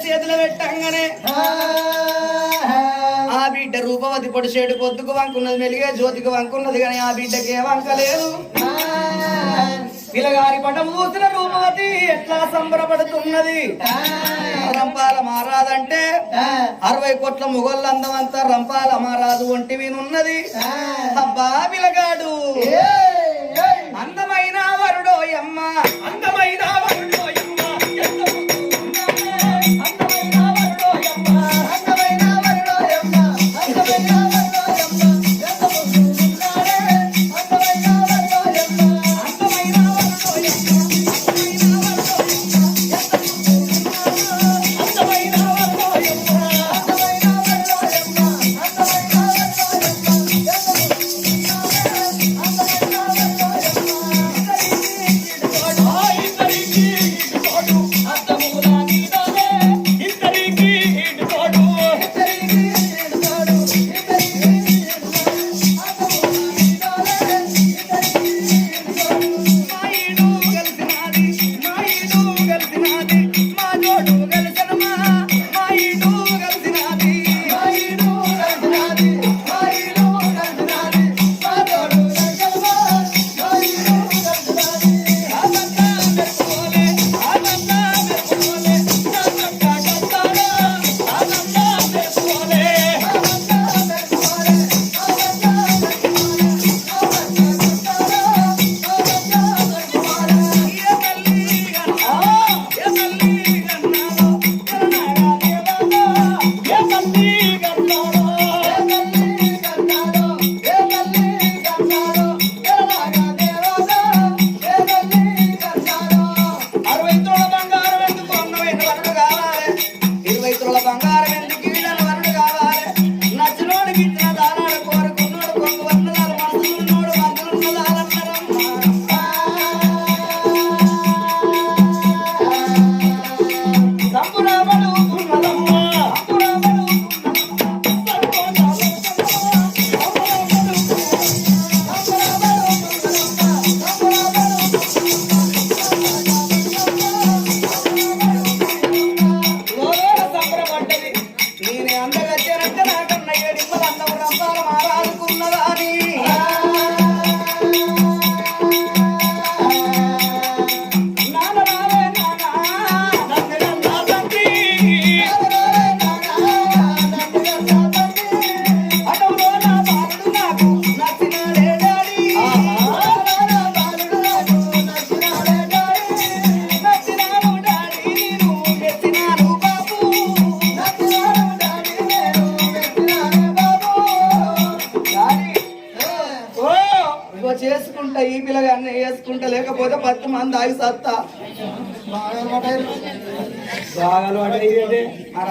చేతులు పెట్టంగానే ఆ బిడ్డ రూపవతి పొడిచేడు పొద్దుకు వంకున్నది మెలిగే జ్యోతికి వంకున్నది కానీ ఆ బిడ్డకి ఏ వంకలేదు పిల్లగారి పటం చూసిన రూపవతి ఎట్లా సంబరపడుతున్నది రంపాల మారాదంటే 60 కోట్ల మొగోళ్ళ అందమంతా రంపాల మారాదు ఒంటి వినున్నది అబ్బా పిల్లగాడు అందమైన వరుడోయమ్మ అందమైన వరుడోయమ్మ చేసుకుంటా ఈ పిల్లగాన్ని వేసుకుంటా లేకపోతే 10 మంది ఆగి సత్తా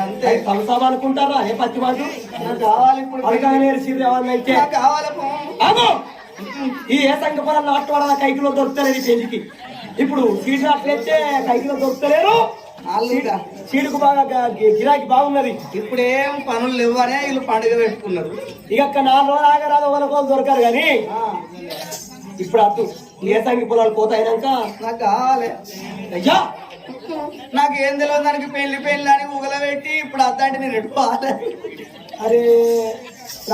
అంతే కలుసాం అనుకుంటారా ఏ 10 మంది కావాలి ఇప్పుడు కావాలి ఈ ఏ సంఘ పొలాల్లో అట్టు కైకిలో దొరుకుతలేదు పెళ్లికి ఇప్పుడు సీట్లు అట్లయితే కైకిలో దొరుకుతలేరు చీడుకు బాగా గిరాకీ బాగున్నది ఇప్పుడు ఏం పనులు లేవనే వీళ్ళు పండుగ పెట్టుకున్నారు ఇక 4 రోజులు ఆగరాదు ఒకరు దొరకారు కానీ ఇప్పుడు అటు ఏ సంఘ పొలాలు పోతాయినాక నాకు కావాలి అయ్యా నాకు ఏం తెలియదు దానికి పెళ్లి అని ఊగల పెట్టి ఇప్పుడు అద్దంటే నేను ఎటు పోవాలి అరే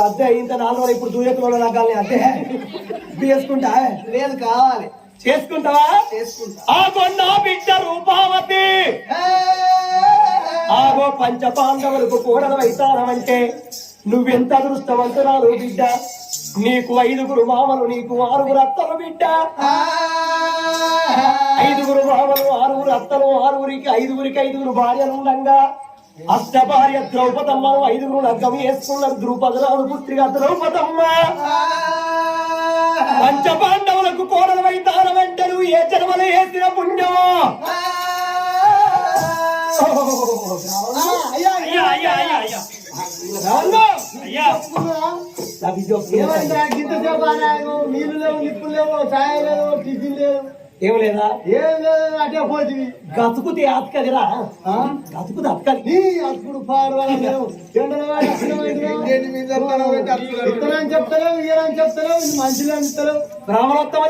అద్దె ఇంత 4 రోజులు ఇప్పుడు దూయకులో నగ్గాలని అద్దె చేసుకుంటా లేదు కావాలి చేసుకుంటావా ఆగో నా బిడ్డ రూపావతి ఆగో పంచ పాండవులకు కోడలు వైతానమంటే నువ్వెంత అదృష్టవంతురాలు బిడ్డ నీకు 5 మామలు నీకు 6 అత్తలు బిడ్డ 5 మామలు 6 అత్తలు 6కి 5 భార్యలు ఉండగా అష్ట భార్య ద్రౌపదమ్మను 5 లగ్గం వేసుకున్న ద్రౌపదరాలు పుత్రిగా ద్రౌపదమ్మ పంచపాండవులకు కోడలు వైతానమంటే నువ్వు ఏ జన్మలో వేసిన పుణ్యమో నీళ్ళు లేవు నిప్పులు లేవు ఛాయ్ లేవు టిఫిన్ లేవు ఏం లేదా ఏం లేదు అటే పోతుంది గతుకుతే అతకదిరా గతుకుతే అతకది అప్పుడు పాడవాళ్ళు చెప్తలేవు ఇయ్యని చెప్తలేవు మంచిగా చెప్తలేవు బ్రాహ్మణోత్తమ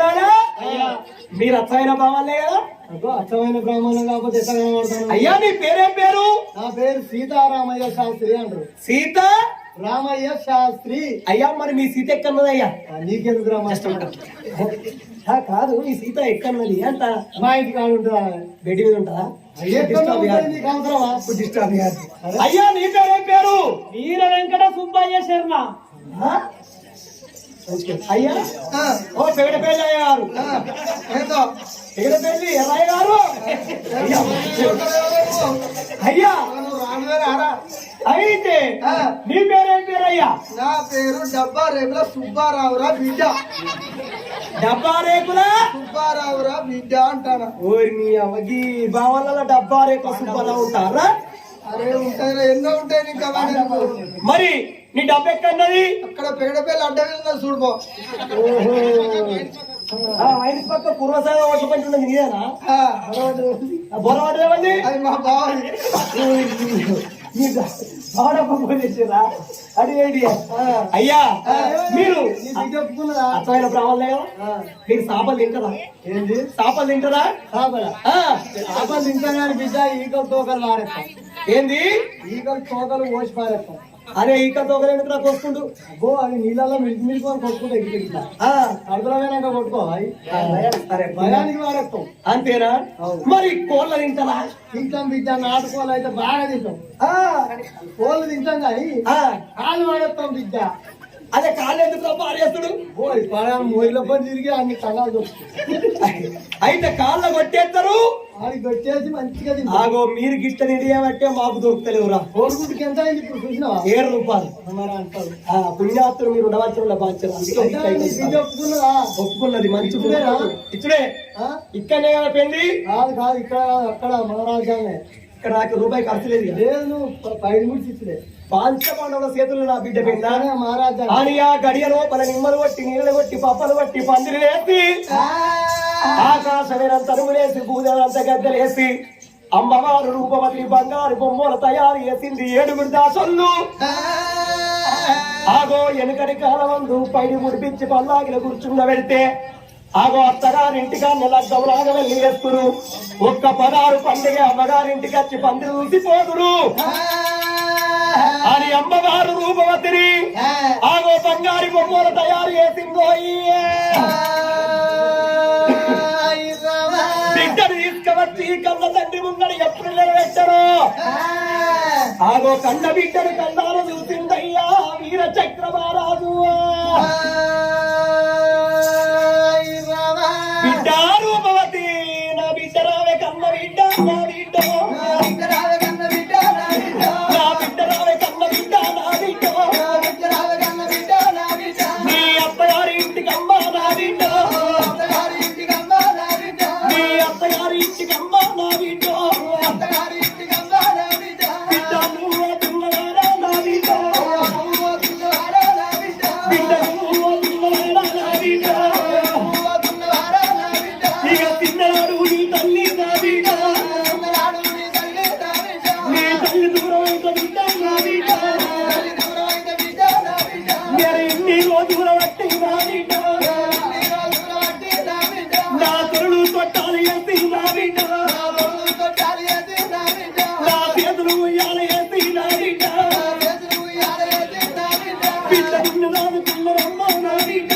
మీరు అచ్చమైన భావాలే కదా. అబ్బో అచ్చమైన బ్రాహ్మణం కాకపోతే ఎట్లా కనబడతాను? అయ్యా నీ పేరేం పేరు? నా పేరు సీతారామయ్య శాస్త్రి అంటారు. సీత రామయ్య శాస్త్రి. అయ్యా మరి మీ సీత ఎక్కడున్నదయ్యా? నీకెందుకు రామ? కాదు మీ సీత ఎక్కడున్నది అంట. మా ఇంటి కాడు ఉంటుందా? బెడ్ మీద ఉంటుందా? నీకు అవసరమా? అయ్యా నీ పేరేం పేరు? వీర వెంకట సుబ్బయ్య శర్మ. అయ్యా ఓ పెగడపల్లి అయ్య గారు. పెగడపల్లి ఎర్రయ్య గారు. అయ్యా అయితే నీ పేరేం పేరయ్యా? నా పేరు డబ్బా రేపుల సుబ్బారావురా బిడ్డ. డబ్బా రేకుల సుబ్బారావురా బిడ్డ అంటారా? ఓరి మీ అవ్వకి బావల డబ్బా రేకుల సుబ్బారావు ఉంటారా? అరే ఉంటాయి, ఎన్నో ఉంటాయి నీకు అవన్నీ. మరి నీ డబ్బు ఎక్కన్నది? అక్కడ పెగడపల్లి అడ్డ చూడుకో. వైన్స్ పక్క పూర్వసాగ ఓట్ల పంచి ఉన్నది నీదేనా? బొరవాడేమండి అది మా బావది. అయ్యా మీరు చెప్పుకున్నదా? అర్థమైన బ్రాహ్మణులే కదా. మీరు చేపలు తింటారా? ఏంటి చేపలు తింటారా? చేపలు తింటాను కానీ బిడ్డ ఈకలు తోకలు పారేస్తాం. ఏంది ఈకలు తోకలు పోసి పారేస్తాం. అరే ఈక తోకలు ఎందుకు నాకు వస్తుండు? అబ్బో అవి నీళ్ళలో మిల్కొని కొట్టుకుంటే ఎగిరిగిట్లా అడుగులమైనాక కొట్టుకోవాలి. సరే భయానికి పారేస్తాం. అంతేనా? మరి కోళ్ళ తింటారా? తింటాం బిడ్డ. నాటుకోవాలి అయితే బాగా తింటాం. కోళ్ళు తింటాం కానీ కాళ్ళు పారేస్తాం బిడ్డ. అదే కాళ్ళు ఎందుకు పారేస్తుడు? పోయి పడాలి మొయిల పని తిరిగి అన్ని కళ్ళాలు దొరుకుతాయి. అయితే కాళ్ళ కొట్టేస్తారు, అది పెట్టేసి మంచిగా తింటాం. ఆగో మీరు గిట్ట నిడియబట్టే మాకు దొరుకుతలేవురా. కోడిగుడ్డుకి ఎంత అయింది ఇప్పుడు చూసినావా? 7 రూపాయలు. మరి అంటారు పుణ్యాత్తులు మీరు ఉండవచ్చుల బాధ్యత. బిడ్డ ఒప్పుకున్నదా? ఒప్పుకున్నది మంచి ఇచ్చుడేనా? ఇచ్చుడే. ఇక్కడనే కదా పెళ్లి? కాదు కాదు, ఇక్కడ కాదు, అక్కడ మన రాజ్యాన్ని. ఇక్కడ నాకు రూపాయి ఖర్చు లేదు. లేదు నువ్వు 5 నిమిషం ఇచ్చుడే. పాంచపాండవుల చేతులు నా బిడ్డ పెందా మహారాజా అని ఆ గడియలో పల నిమ్మలు కొట్టి నీళ్ళు కొట్టి పప్పలు కొట్టి పందిరి వేసి ఆకాశమైన తరువులేసి పూజలంత గద్దెలేసి అమ్మవారు రూపవతి బంగారు బొమ్మల తయారు చేసింది 7 దాసొల్లు. ఆగో వెనుకటి కాలమందు పైడి ముడిపించి పల్లాగిల కూర్చున్న వెళ్తే ఆగో అత్తగారింటిగా నెలగౌలాగా వెళ్ళి వేస్తురు. ఒక్క 16 పండుగ అమ్మగారింటికి వచ్చి పందిరి చూసిపోదురు అని అమ్మవారు రూపవతిని ఆగో బంగారు బొమ్మలు తయారు చేసిందో. బిడ్డను తీసుకువచ్చి కన్న తండ్రి ముందర ఎప్పుడు నిలబెట్టరు. ఆగో కన్న బిడ్డను కన్నాలు చూసిందయ్యా వీర చక్రమహారాజు. బిడ్డ రూపవతి నా బిడ్డ రావే కన్న బిడ్డ నా బిడ్డ నా బిడ్డ రావే కన్న బిడ్డ నా బిడ్డ నీ అత్తగారి ఇంటికమ్మ నా బిడ్డ నీ అత్తగారి ఇంటికమ్మ నా బిడ్డ బిడ్డ నువ్వు తిన్నవారా నా బిడ్డ బిడ్డ నువ్వు తిన్నవారా నా బిడ్డ ఇక తిన్నవాడు నీ తల్లి నా బిడ్డ నీ తల్లి దూరం అయితే బిడ్డ నా బిడ్డ ఎన్ని రోజుల బట్టి నా బిడ్డ నా తొరుడు తొట్టాలి ఎత్తి నా బిడ్డ నా చేతులు ఉయ్యాల ఎత్తి నా బిడ్డ బిడ్డ నిన్ను రాదుకున్నారమ్మ నా బిడ్డ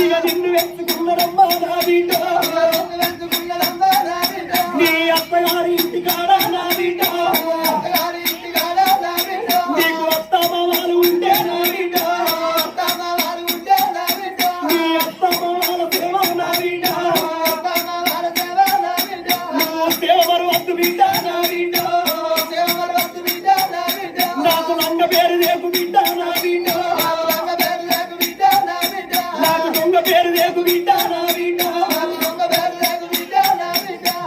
ఇక నిన్ను వెతుకున్నారమ్మ నా బిడ్డ నీ అత్తగారి ఇంటికాడ నా బిడ్డ నీకు అత్తమామాలు ఉంటే నా బిడ్డ నీ అత్తమామాల సేవ నా బిడ్డ నువ్వు సేవరు వద్దు బిడ్డ నా బిడ్డ నాకు లంగ పేరు రేపు బిడ్డ నా బిడ్డ నాకు దొంగ పేరు రేపు బిడ్డ నా బిడ్డ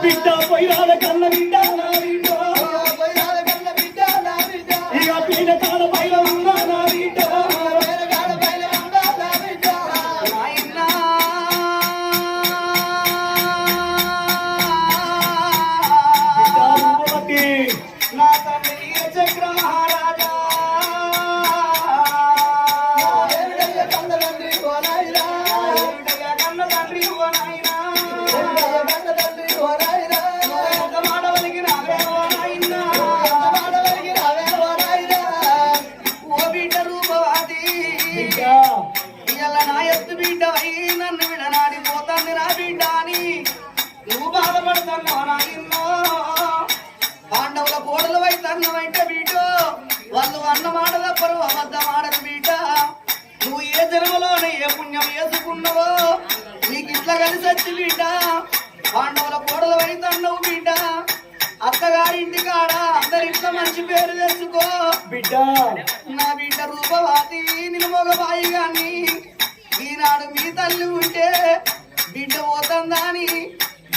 బిడ్డ పొయ్యాల కన్న బిడ్డ నా బిడ్డ అన్నవా నాయనో పాండవుల కోడలు వైతన్నవంటే బీటో వాళ్ళు అన్న మాట తప్పరు అబద్ధం ఆడరు బీట నువ్వు ఏ జన్మలోనే ఏ పుణ్యం వేసుకున్నావో నీకు ఇట్లా కలిసి వచ్చి బీట పాండవుల కోడలు వైతన్నవు బీట అత్తగారింటి కాడ అందరింట్లో మంచి పేరు తెచ్చుకో బిడ్డ నా బిడ్డ రూపవాతి నిలుమొగబాయి గాని ఈనాడు మీ తల్లి ఉంటే బిడ్డ పోతందాని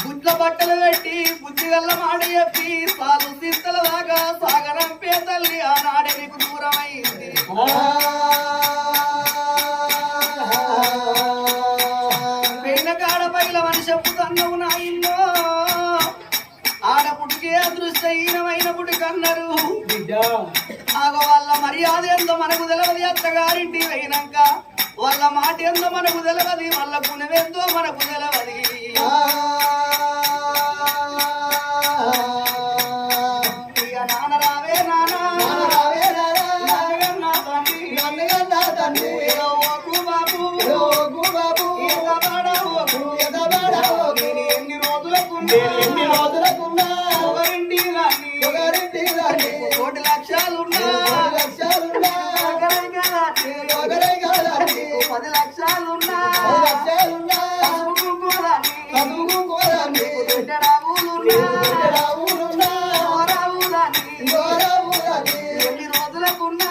గుడ్ల బట్టలు పెట్టి బుద్ధిగల్ల మాట చెప్పి సాలు సింతల దాకా సాగరంపే తల్లి ఆనాడే నీకు దూరమైంది పెయిన కాడ పైల మనిషి చెప్పుతన్నావు నాయన్నో ఆడపుడికే అదృష్టహీనమైన పుడికన్నారు బిడ్డ ఆగో వాళ్ళ మర్యాద ఎంతో మనకు తెలవది అత్తగారింటి అయినాక వాళ్ళ మాట ఎంతో మనకు తెలవది వాళ్ళ గుణమెంతో మనకు తెలవది ఇక నాన్న రావే నాన్న నన్నగన్నా తండ్రి ఏదో ఓకు బాబు నేను ఎన్ని రోజులకున్నా ఒకరింటి రాని కోటి లక్షలున్నా 10 లక్షలున్నా ఎన్ని రోజులకున్నా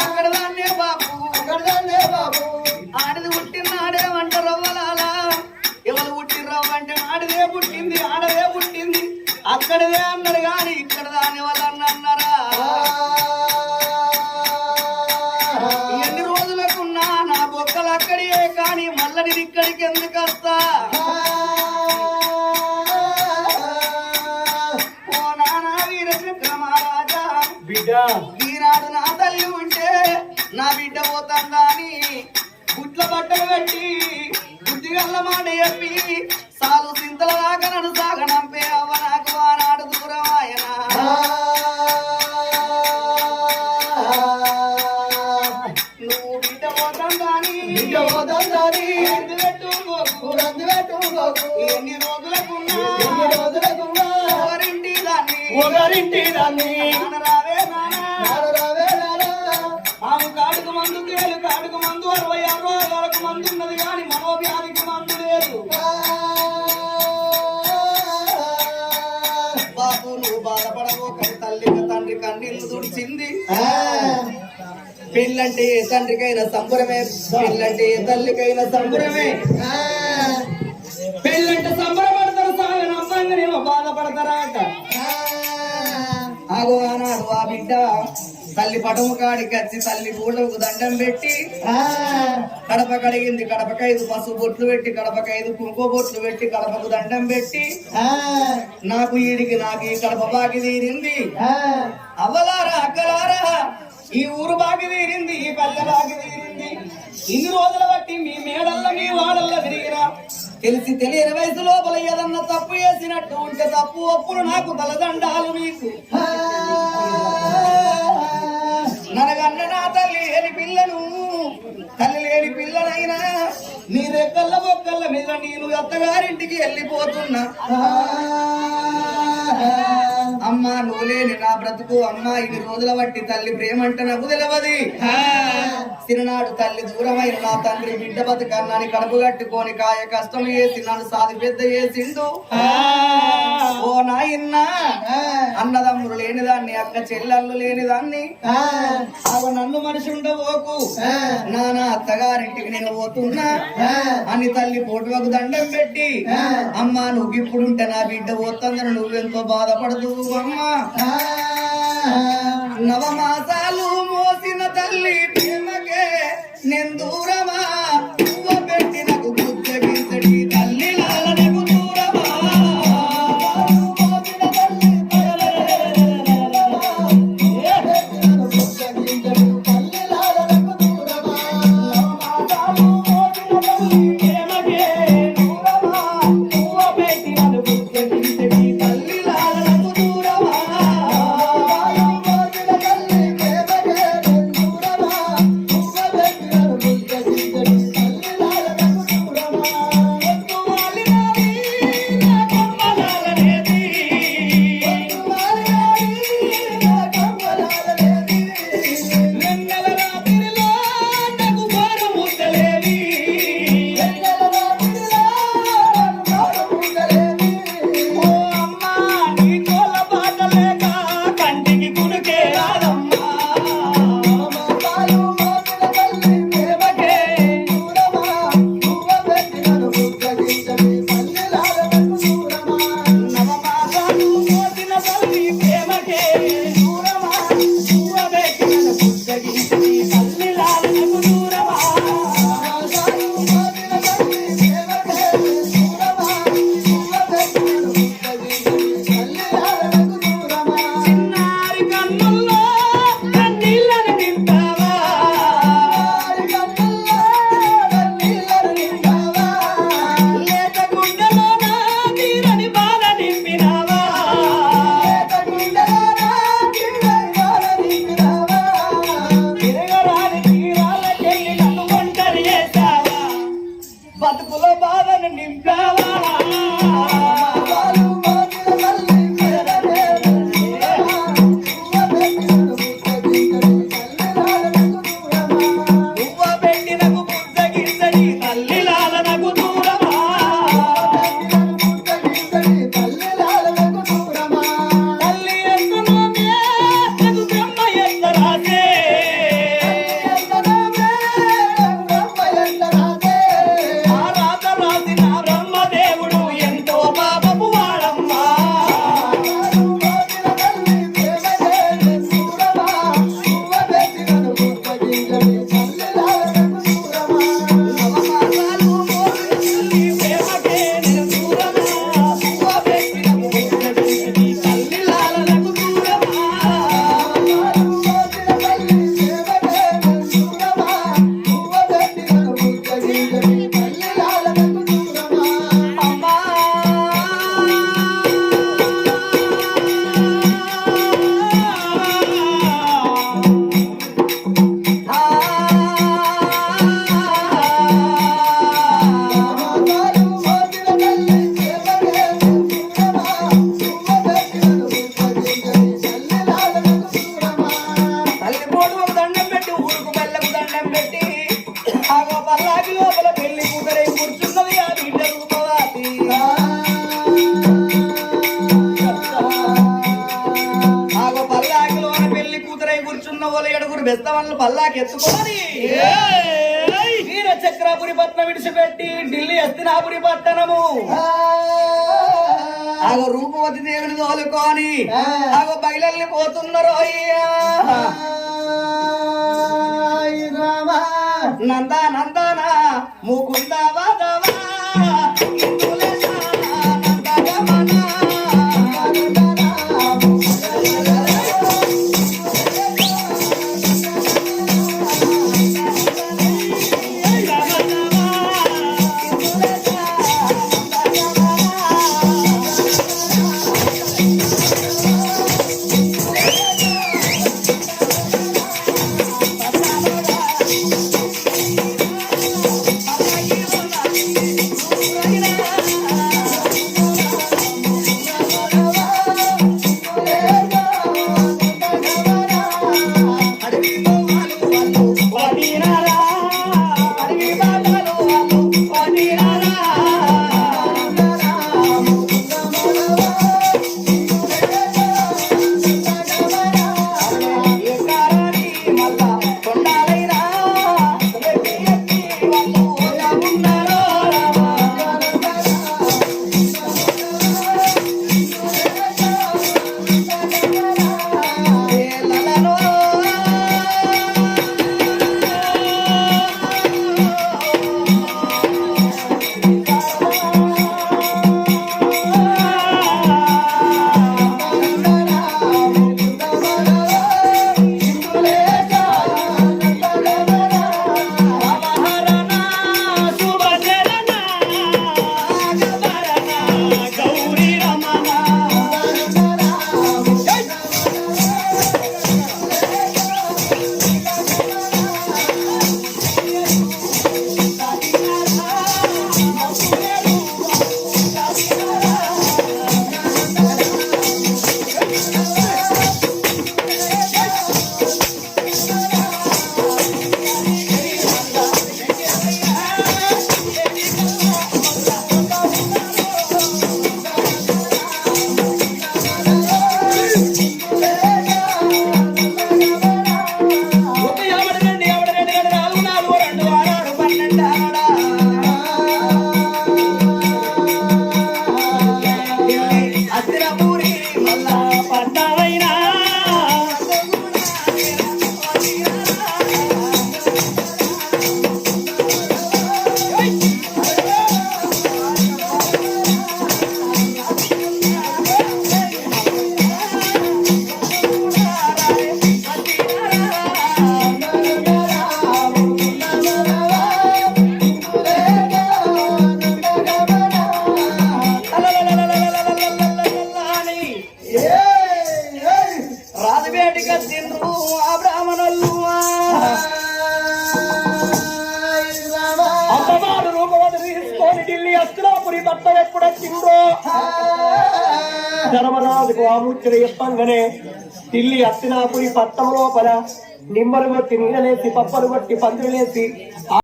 అక్కడ దాన్నే బాబు ఆడది పుట్టినాడే వంట రవ్వలాలా ఎవరు పుట్టినవ్వంటే ఆడదే పుట్టింది ఆడదే పుట్టింది అక్కడదే అన్నారు గాని ఇక్కడ దాని వాళ్ళు అన్నారా ఎన్ని రోజులకున్నా నా బొక్కలు అక్కడే కానీ మళ్ళీ ఇక్కడికి ఎందుకు వస్తా ఓ నానా వీరచక్ర మహారాజా బిడ్డ ఈనాడు నా తల్లి ఉంటే నా బిడ్డ పోతుందా అని గుట్ల బట్టలు పెట్టి బుద్ధిగల్ల మాట చెప్పి సాలు సింతల దాకా నన్ను సాగనంపే అవ్వ నాకు ఆనాడు దూరం ఆయన నువ్వు బిడ్డ పోతుందా అని ఎన్ని రోజులకున్నా ఒకరింటి దాన్ని రావే ఆమె కాడుకు మందు తేలు కాడుకు మందు 66 రోగాలకు మందు ఉన్నది కానీ మనోవ్యాధికి మందు లేదు బాబు నువ్వు బాధపడవు కానీ తల్లికి తండ్రి కన్నీళ్లు తుడిచింది పెళ్ళంటే ఏ తండ్రికైనా సంబరమే పెళ్ళంటే ఏ తల్లికైనా సంబరమే పెళ్ళంటే సంబరపడతారు సాగ నమ్మంగానేమో బాధపడతారా అంట ఆగో అన్నాడు ఆ బిడ్డ తల్లి పటము కాడికి వచ్చి తల్లి పూలకు దండం పెట్టి కడప కడిగింది కడపకి 5 పసుపు బొట్లు పెట్టి కడపకి 5 కుంకుమ బొట్లు పెట్టి కడపకు దండం పెట్టి నాకు ఈడికి నాకు ఈ కడప బాకి తీరింది అవ్వలారా అక్కలారా ఈ ఊరు బాకి తీరింది ఈ పల్లె బాకి తీరింది ఇన్ని రోజుల బట్టి మీ మేడల్లో మీ వాడల్లో తిరిగిరా తెలిసి తెలియని వయసు లోపల ఏదన్నా తప్పు చేసినట్టు ఉంటే తప్పు ఒప్పులు నాకు తలదండాలు మీకు ననగన్న నా తల్లి లేని పిల్లను తల్లి లేని పిల్లనైనా నీ రెక్కల్ల బొక్కల్ల మీద నేను అత్తగారింటికి వెళ్ళిపోతున్నా అమ్మా నువ్వు లేని నా బ్రతుకు అమ్మా ఇన్ని రోజుల బట్టి తల్లి ప్రేమంటే నాకు తెలవది చిన్ననాడు తల్లి దూరమైన నా తండ్రి బిడ్డ బతుకన్నాని కడుపు కట్టుకొని కాయ కష్టం చేసి నన్ను సాది పెద్ద చేసిండు ఓ నాయన్నా అన్నదమ్ములు లేనిదాన్ని అక్క చెల్లెళ్ళు లేనిదాన్ని నన్ను మనిషి ఉండబోకు నానా అత్తగారింటికి నేను పోతున్నా అని తల్లి పోటువకు దండం పెట్టి అమ్మా నువ్వు ఇప్పుడుంటే నా బిడ్డ పోతుందని నువ్వెంతో బాధపడదు అమ్మా నవమాసాలు మోసిన తల్లి ప్రేమకే నేను దూరమా నువ్వు పెట్టి నాకు గుర్తగించడి తల్లి లాలనకు దూరమా నలుగురు బెస్తవన్లు పల్లాకి ఎత్తుకొని వీర చక్రాపురి పట్నం విడిచిపెట్టి ఢిల్లీ హస్తినాపురి పట్టణము ఆగో రూపవతి దేవిని తోలుకొని ఆగో బయలల్ని పోతున్నారు అయ్యా నందా నందన ముకుంద వాదవా రాజుబేటికి తిండ్రు ఆ బ్రాహ్మణులు అమ్మవారు రూపవతి తీసుకొని ఢిల్లీ హస్తినాపురి పట్టం ఎప్పుడొచ్చిండ్రో ధర్మరాజుకు ఆ ముచ్చట చెప్పంగానే ఢిల్లీ హస్తినాపురి పట్టం లోపల నిమ్మలు కొట్టి నీడలేసి పప్పలు కొట్టి పందిరులేసి